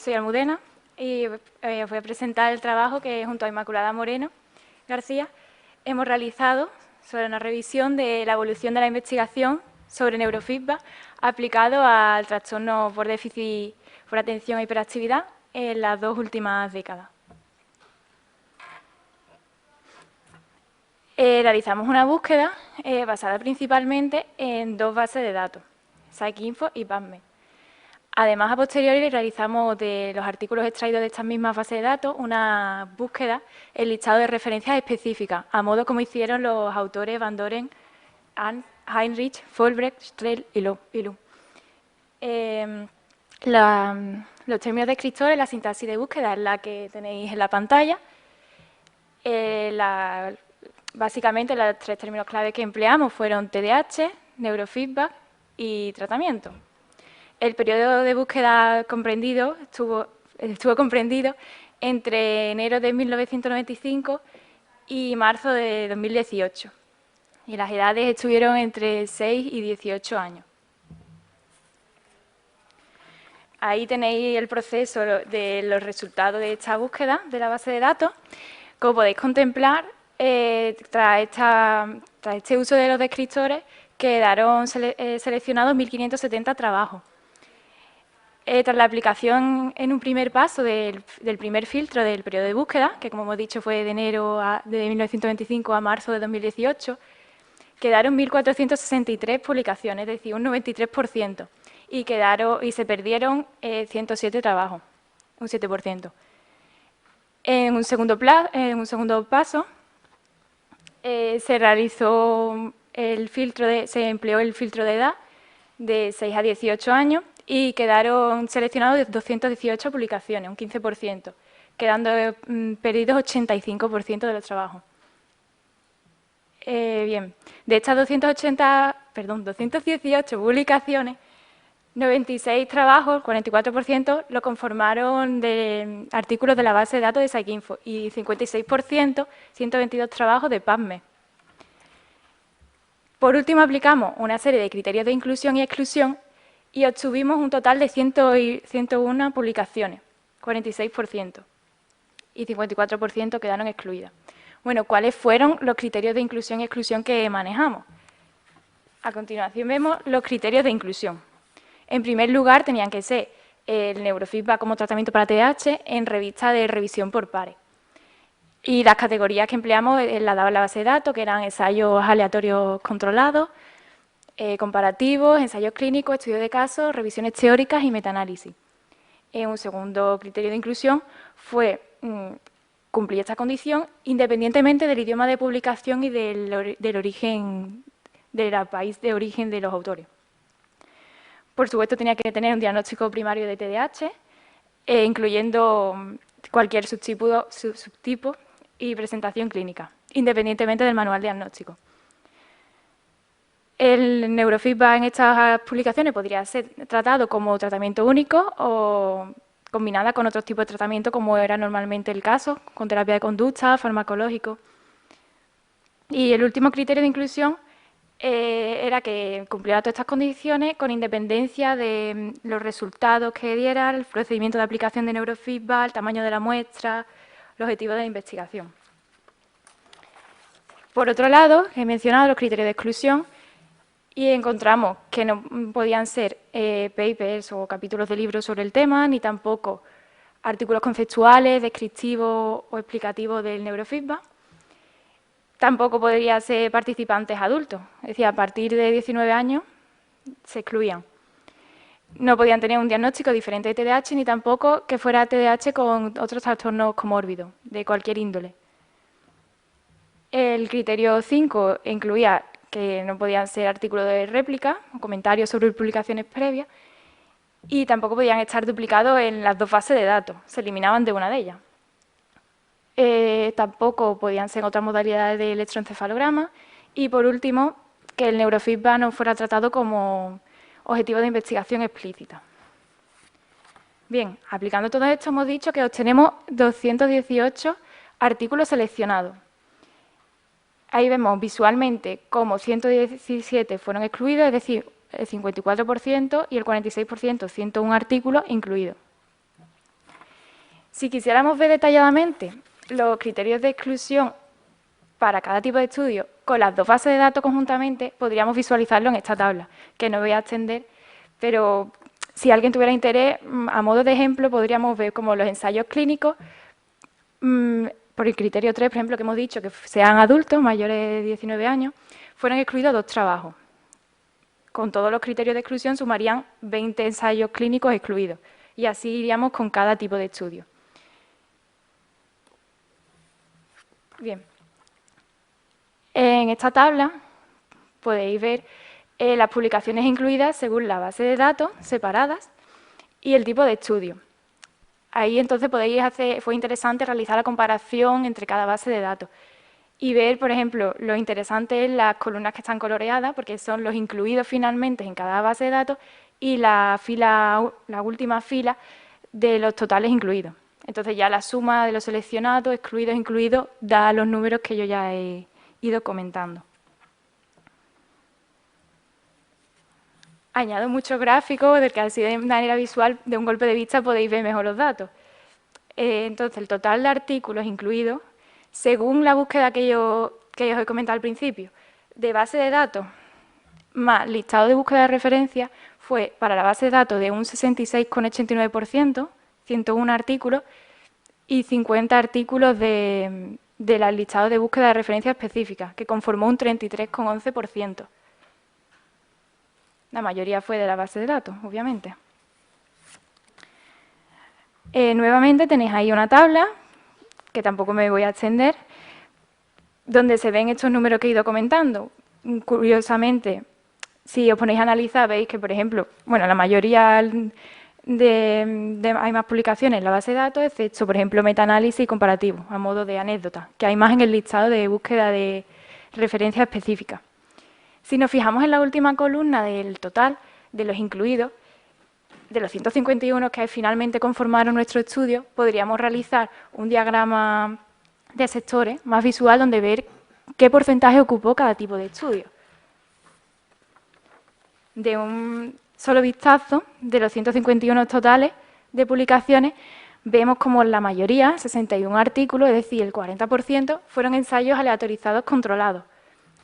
soy Almudena y os voy a presentar el trabajo que junto a Inmaculada Moreno García hemos realizado sobre una revisión de la evolución de la investigación sobre neurofeedback aplicado al trastorno por déficit por atención e hiperactividad en las 2 últimas décadas. Realizamos una búsqueda basada principalmente en 2 bases de datos, PsycInfo y PubMed. Además, a posteriori, realizamos de los artículos extraídos de estas mismas bases de datos una búsqueda en listado de referencias específicas, a modo como hicieron los autores Van Doren, Heinrich, Folbrecht, Strel y Lu. Los términos descriptores, la sintaxis de búsqueda es la que tenéis en la pantalla. Básicamente, los 3 términos clave que empleamos fueron TDAH, neurofeedback y tratamiento. El periodo de búsqueda comprendido estuvo comprendido entre enero de 1995 y marzo de 2018. Y las edades estuvieron entre 6 y 18 años. Ahí tenéis el proceso de los resultados de esta búsqueda de la base de datos. Como podéis contemplar, tras este uso de los descriptores, quedaron seleccionados 1.570 trabajos. Tras la aplicación en un primer paso del primer filtro del periodo de búsqueda, que como hemos dicho fue de enero de 1925 a marzo de 2018, quedaron 1.463 publicaciones, es decir, un 93%, y se perdieron 107 trabajos, un 7%. En un segundo paso, se realizó se empleó el filtro de edad de 6 a 18 años y quedaron seleccionados 218 publicaciones, un 15%, quedando perdidos 85% de los trabajos. Bien, de estas 218 publicaciones, 96 trabajos, 44%, lo conformaron de artículos de la base de datos de PsycInfo y 56%, 122 trabajos de PubMed. Por último, aplicamos una serie de criterios de inclusión y exclusión y obtuvimos un total de 101 publicaciones, 46%, y 54% quedaron excluidas. Bueno, ¿cuáles fueron los criterios de inclusión y exclusión que manejamos? A continuación vemos los criterios de inclusión. En primer lugar, tenían que ser el neurofeedback como tratamiento para TDAH en revista de revisión por pares. Y las categorías que empleamos la daba la base de datos, que eran ensayos aleatorios controlados, comparativos, ensayos clínicos, estudios de casos, revisiones teóricas y metaanálisis. Un segundo criterio de inclusión fue cumplir esta condición independientemente del idioma de publicación y del origen, del país de origen de los autores. Por supuesto, tenía que tener un diagnóstico primario de TDAH, incluyendo cualquier subtipo y presentación clínica, independientemente del manual diagnóstico. El neurofeedback en estas publicaciones podría ser tratado como tratamiento único o combinada con otros tipos de tratamiento, como era normalmente el caso, con terapia de conducta, farmacológico. Y el último criterio de inclusión era que cumpliera todas estas condiciones con independencia de los resultados que diera, el procedimiento de aplicación de neurofeedback, el tamaño de la muestra, los objetivos de la investigación. Por otro lado, he mencionado los criterios de exclusión y encontramos que no podían ser papers o capítulos de libros sobre el tema, ni tampoco artículos conceptuales, descriptivos o explicativos del neurofeedback. Tampoco podría ser participantes adultos, es decir, a partir de 19 años se excluían. No podían tener un diagnóstico diferente de TDAH, ni tampoco que fuera TDAH con otros trastornos comórbidos, de cualquier índole. El criterio 5 incluía que no podían ser artículos de réplica o comentarios sobre publicaciones previas y tampoco podían estar duplicados en las 2 bases de datos, se eliminaban de una de ellas. Tampoco podían ser otras modalidades de electroencefalograma y, por último, que el neurofeedback no fuera tratado como objetivo de investigación explícita. Bien, aplicando todo esto hemos dicho que obtenemos 218 artículos seleccionados. Ahí vemos visualmente cómo 117 fueron excluidos, es decir, el 54% y el 46%, 101 artículos incluidos. Si quisiéramos ver detalladamente los criterios de exclusión para cada tipo de estudio con las dos bases de datos conjuntamente, podríamos visualizarlo en esta tabla, que no voy a extender, pero si alguien tuviera interés, a modo de ejemplo, podríamos ver como los ensayos clínicos, por el criterio 3, por ejemplo, que hemos dicho que sean adultos mayores de 19 años, fueron excluidos 2 trabajos. Con todos los criterios de exclusión sumarían 20 ensayos clínicos excluidos. Y así iríamos con cada tipo de estudio. Bien. En esta tabla podéis ver las publicaciones incluidas según la base de datos separadas y el tipo de estudio. Ahí entonces fue interesante realizar la comparación entre cada base de datos y ver, por ejemplo, lo interesante es las columnas que están coloreadas, porque son los incluidos finalmente en cada base de datos, y la última fila de los totales incluidos. Entonces ya la suma de los seleccionados, excluidos, incluidos, da los números que yo ya he ido comentando. Añado muchos gráficos del que así de manera visual, de un golpe de vista, podéis ver mejor los datos. Entonces, el total de artículos incluidos, según la búsqueda que yo os he comentado al principio, de base de datos más listado de búsqueda de referencia, fue para la base de datos de un 66,89%, 101 artículos, y 50 artículos del listado de búsqueda de referencia específica, que conformó un 33,11%. La mayoría fue de la base de datos, obviamente. Nuevamente tenéis ahí una tabla, que tampoco me voy a extender, donde se ven estos números que he ido comentando. Curiosamente, si os ponéis a analizar, veis que, por ejemplo, bueno, la mayoría hay más publicaciones en la base de datos, excepto, por ejemplo, metaanálisis y comparativo, a modo de anécdota, que hay más en el listado de búsqueda de referencia específica. Si nos fijamos en la última columna del total de los incluidos, de los 151 que finalmente conformaron nuestro estudio, podríamos realizar un diagrama de sectores más visual donde ver qué porcentaje ocupó cada tipo de estudio. De un solo vistazo, de los 151 totales de publicaciones, vemos como la mayoría, 61 artículos, es decir, el 40%, fueron ensayos aleatorizados controlados.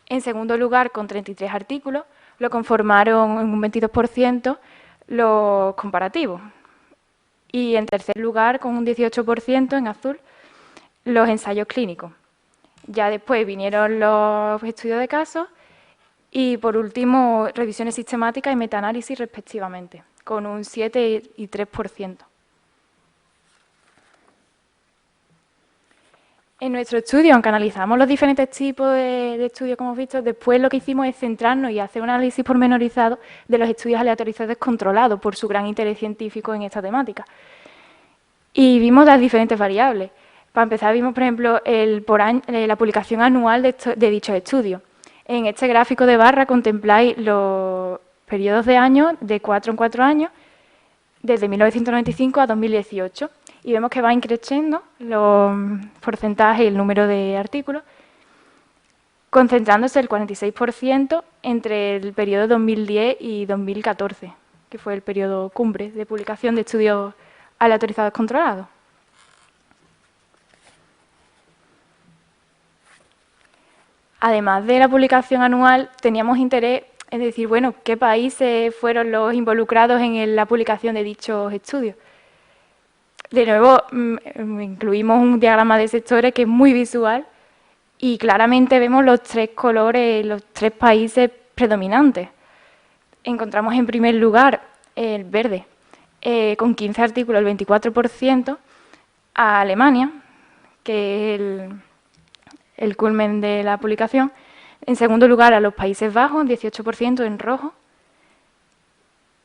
En segundo lugar, con 33 artículos, lo conformaron en un 22% los comparativos. Y en tercer lugar, con un 18% en azul, los ensayos clínicos. Ya después vinieron los estudios de casos y, por último, revisiones sistemáticas y metaanálisis respectivamente, con un 7 y 3%. En nuestro estudio, aunque analizamos los diferentes tipos de estudios que hemos visto, después lo que hicimos es centrarnos y hacer un análisis pormenorizado de los estudios aleatorizados controlados por su gran interés científico en esta temática. Y vimos las diferentes variables. Para empezar, vimos, por ejemplo, la publicación anual de dichos estudios. En este gráfico de barra contempláis los periodos de años de 4 en 4 años, desde 1995 a 2018. Y vemos que va increciendo los porcentajes y el número de artículos, concentrándose el 46% entre el periodo 2010 y 2014, que fue el periodo cumbre de publicación de estudios aleatorizados controlados. Además de la publicación anual, teníamos interés en decir, bueno, qué países fueron los involucrados en la publicación de dichos estudios. De nuevo, incluimos un diagrama de sectores que es muy visual y claramente vemos los 3 colores, los 3 países predominantes. Encontramos en primer lugar el verde, con 15 artículos, el 24%, a Alemania, que es el culmen de la publicación. En segundo lugar, a los Países Bajos, 18% en rojo.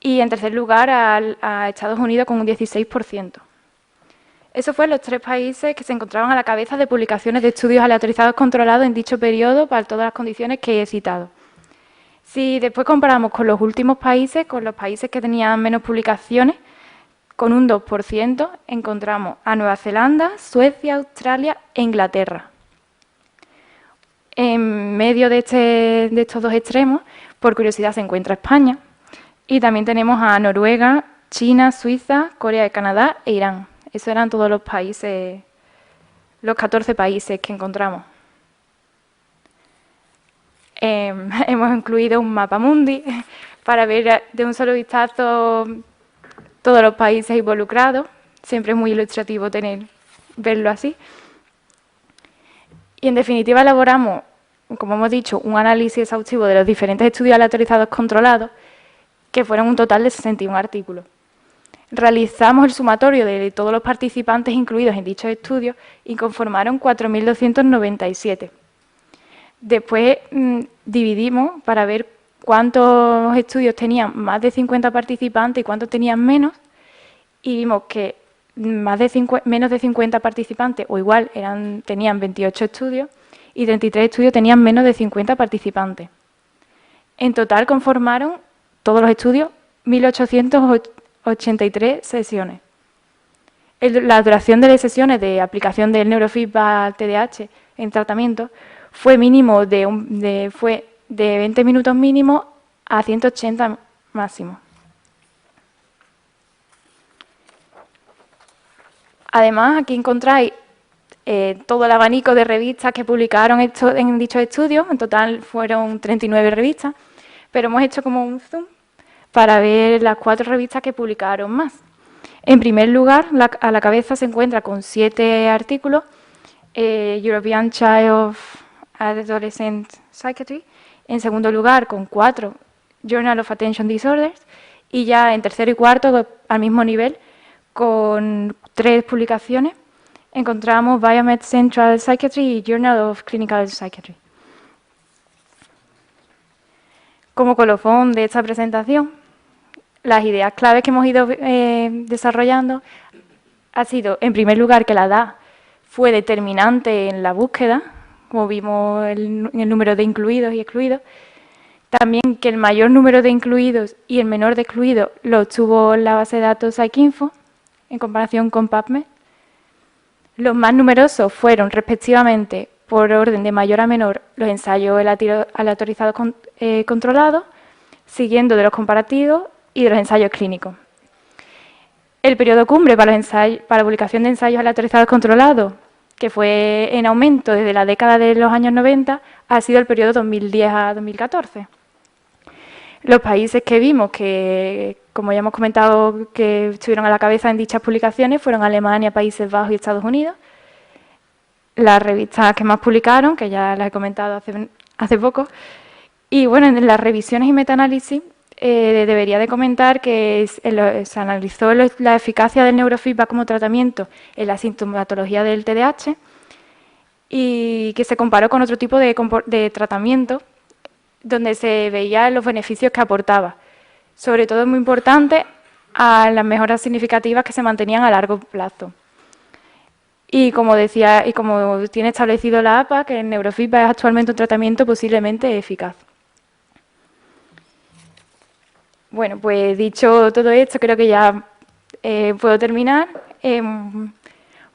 Y en tercer lugar, a Estados Unidos, con un 16%. Esos fueron los 3 países que se encontraban a la cabeza de publicaciones de estudios aleatorizados controlados en dicho periodo para todas las condiciones que he citado. Si después comparamos con los últimos países, con los países que tenían menos publicaciones, con un 2%, encontramos a Nueva Zelanda, Suecia, Australia e Inglaterra. En medio de estos 2 extremos, por curiosidad, se encuentra España y también tenemos a Noruega, China, Suiza, Corea de Canadá e Irán. Eso eran todos los países, los 14 países que encontramos. Hemos incluido un mapa mundi para ver de un solo vistazo todos los países involucrados. Siempre es muy ilustrativo verlo así. Y en definitiva elaboramos, como hemos dicho, un análisis exhaustivo de los diferentes estudios aleatorizados controlados, que fueron un total de 61 artículos. Realizamos el sumatorio de todos los participantes incluidos en dichos estudios y conformaron 4.297. Después dividimos para ver cuántos estudios tenían más de 50 participantes y cuántos tenían menos, y vimos que menos de 50 participantes o igual tenían 28 estudios y 33 estudios tenían menos de 50 participantes. En total conformaron todos los estudios 1.883 sesiones. La duración de las sesiones de aplicación del neurofeedback al TDAH en tratamiento fue mínimo de 20 minutos mínimo a 180 máximo. Además, aquí encontráis todo el abanico de revistas que publicaron en dichos estudios. En total fueron 39 revistas, pero hemos hecho como un zoom para ver las 4 revistas que publicaron más. En primer lugar, a la cabeza se encuentra con 7 artículos, European Child of Adolescent Psychiatry. En segundo lugar, con 4, Journal of Attention Disorders. Y ya en tercero y cuarto, al mismo nivel, con 3 publicaciones, encontramos Biomed Central Psychiatry y Journal of Clinical Psychiatry. Como colofón de esta presentación, las ideas claves que hemos ido desarrollando ha sido, en primer lugar, que la edad fue determinante en la búsqueda, como vimos en el número de incluidos y excluidos. También que el mayor número de incluidos y el menor de excluidos lo obtuvo la base de datos PsycInfo, en comparación con PubMed. Los más numerosos fueron, respectivamente, por orden de mayor a menor, los ensayos aleatorizados controlados, siguiendo de los comparativos y de los ensayos clínicos. El periodo cumbre para la publicación de ensayos aleatorizados controlados, que fue en aumento desde la década de los años 90, ha sido el periodo 2010 a 2014. Los países que vimos que, como ya hemos comentado, que estuvieron a la cabeza en dichas publicaciones fueron Alemania, Países Bajos y Estados Unidos. Las revistas que más publicaron, que ya las he comentado hace poco. Y bueno, en las revisiones y metaanálisis debería de comentar que se analizó la eficacia del neurofeedback como tratamiento en la sintomatología del TDAH y que se comparó con otro tipo de tratamiento donde se veían los beneficios que aportaba. Sobre todo, es muy importante, a las mejoras significativas que se mantenían a largo plazo. Y como decía, y como tiene establecido la APA, que el neurofeedback es actualmente un tratamiento posiblemente eficaz. Bueno, pues dicho todo esto, creo que ya puedo terminar.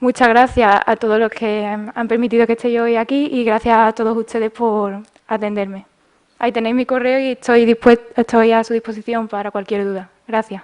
Muchas gracias a todos los que han permitido que esté yo hoy aquí y gracias a todos ustedes por atenderme. Ahí tenéis mi correo y estoy a su disposición para cualquier duda. Gracias.